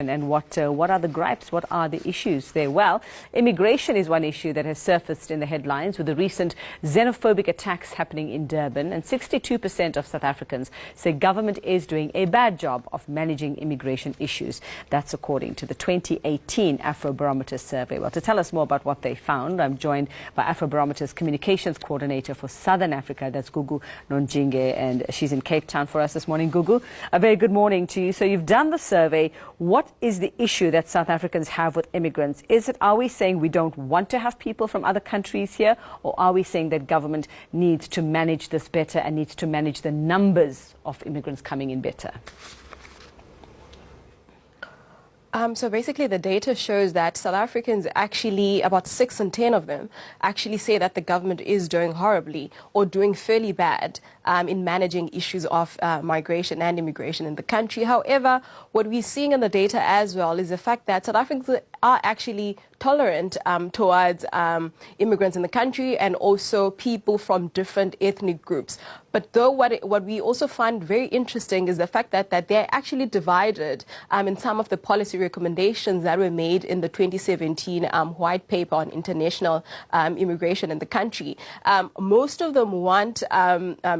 immigration and what are the gripes, what are the issues there? Well, immigration is one issue that has surfaced in the headlines with the recent xenophobic attacks happening in Durban, and 62% of South Africans say government is doing a bad job of managing immigration issues. That's according to the 2018 Afrobarometer survey. Well, to tell us more about what they found, I'm joined by Afrobarometer's communications coordinator for Southern Africa, that's Gugu Nonjinge, and she's in Cape Town for us this morning. Gugu, a very good morning to you. So you've done the survey. What is the issue that South Africans have with immigrants? Are we saying we don't want to have people from other countries here, or are we saying that government needs to manage this better and needs to manage the numbers of immigrants coming in better? So basically the data shows that South Africans actually, about 6 in 10 of them, actually say that the government is doing horribly or doing fairly bad in managing issues of migration and immigration in the country. However, what we're seeing in the data as well is the fact that South Africans are actually tolerant towards immigrants in the country and also people from different ethnic groups. But though what we also find very interesting is the fact that they're actually divided in some of the policy recommendations that were made in the 2017 white paper on international immigration in the country. Most of them want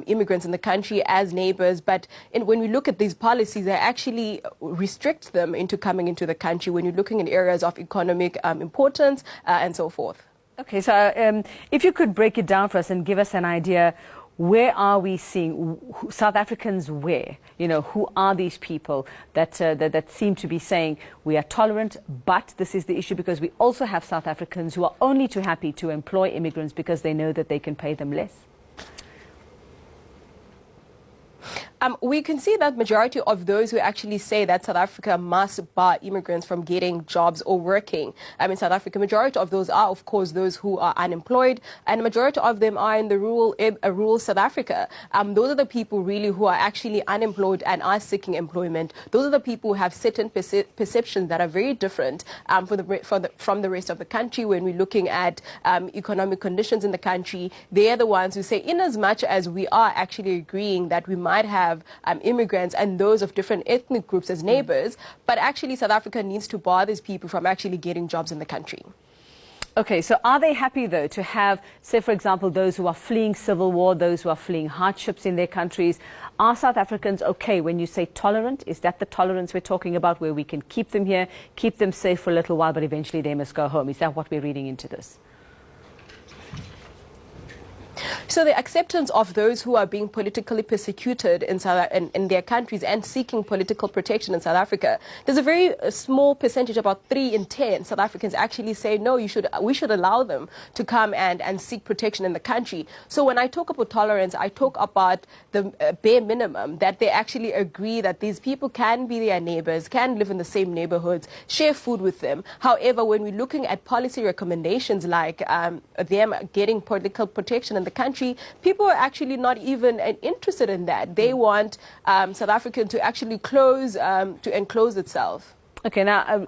immigrants in the country as neighbors, but when we look at these policies, they actually restrict them into coming into the country when you're looking in areas of economic importance and so forth. Okay, so if you could break it down for us and give us an idea, where are we seeing South Africans where? You know, who are these people that seem to be saying we are tolerant, but this is the issue because we also have South Africans who are only too happy to employ immigrants because they know that they can pay them less? We can see that majority of those who actually say that South Africa must bar immigrants from getting jobs or working in South Africa, majority of those are, of course, those who are unemployed, and the majority of them are in the rural South Africa. Those are the people really who are actually unemployed and are seeking employment. Those are the people who have certain perceptions that are very different from the rest of the country. When we're looking at economic conditions in the country, they are the ones who say, in as much as we are actually agreeing that we might have immigrants and those of different ethnic groups as neighbors, but actually South Africa needs to bar these people from actually getting jobs in the country. Okay, so are they happy, though, to have, say, for example, those who are fleeing civil war, those who are fleeing hardships in their countries? Are South Africans okay when you say tolerant? Is that the tolerance we're talking about, where we can keep them here, keep them safe for a little while, but eventually they must go home? Is that what we're reading into this? So the acceptance of those who are being politically persecuted in their countries and seeking political protection in South Africa, there's a very small percentage, about 3 in 10 South Africans actually say, no, we should allow them to come and seek protection in the country. So when I talk about tolerance, I talk about the bare minimum, that they actually agree that these people can be their neighbors, can live in the same neighborhoods, share food with them. However, when we're looking at policy recommendations like them getting political protection in the country, people are actually not even interested in that. They want South Africa to actually enclose itself. Okay, now,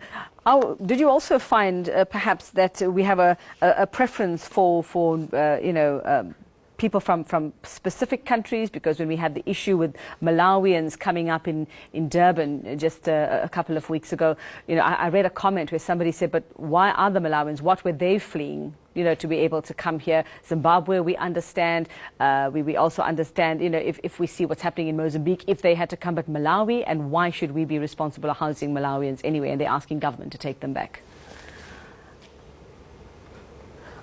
did you also find perhaps that we have a preference for people from specific countries? Because when we had the issue with Malawians coming up in Durban just a couple of weeks ago, I read a comment where somebody said, but why are the Malawians, what were they fleeing, to be able to come here? Zimbabwe, we understand. We also understand, if we see what's happening in Mozambique, if they had to come, but Malawi, and why should we be responsible for housing Malawians anyway? And they're asking government to take them back.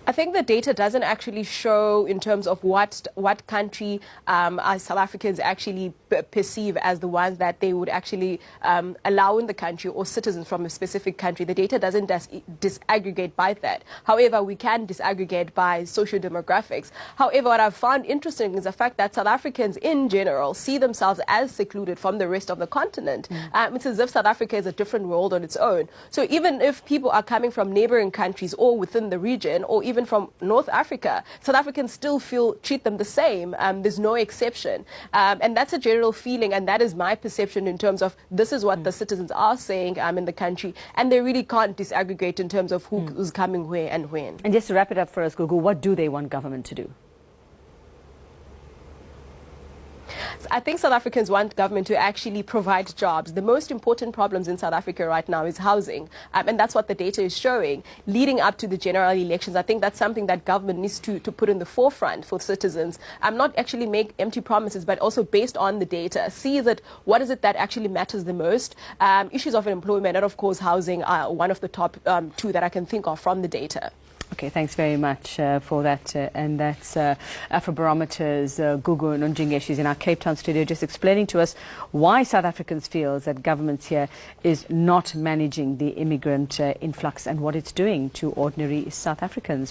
I think the data doesn't actually show in terms of what country South Africans actually perceive as the ones that they would actually allow in the country, or citizens from a specific country. The data doesn't disaggregate by that. However, we can disaggregate by socio-demographics. However, what I've found interesting is the fact that South Africans in general see themselves as secluded from the rest of the continent. It's as if South Africa is a different world on its own. So even if people are coming from neighboring countries or within the region, or even from North Africa, South Africans still treat them the same. There's no exception. And that's a general feeling, and that is my perception in terms of this is what the citizens are saying in the country, and they really can't disaggregate in terms of who's coming where and when. And just to wrap it up for us, Gugu, what do they want government to do? I think South Africans want government to actually provide jobs. The most important problems in South Africa right now is housing, and that's what the data is showing. Leading up to the general elections, I think that's something that government needs to put in the forefront for citizens. Not actually make empty promises, but also based on the data. See that what is it that actually matters the most. Issues of employment and, of course, housing are one of the top two that I can think of from the data. Okay, thanks very much for that. And that's Afrobarometer's Gugu Nonjinge. She's in our Cape Town studio just explaining to us why South Africans feel that governments here is not managing the immigrant influx and what it's doing to ordinary South Africans.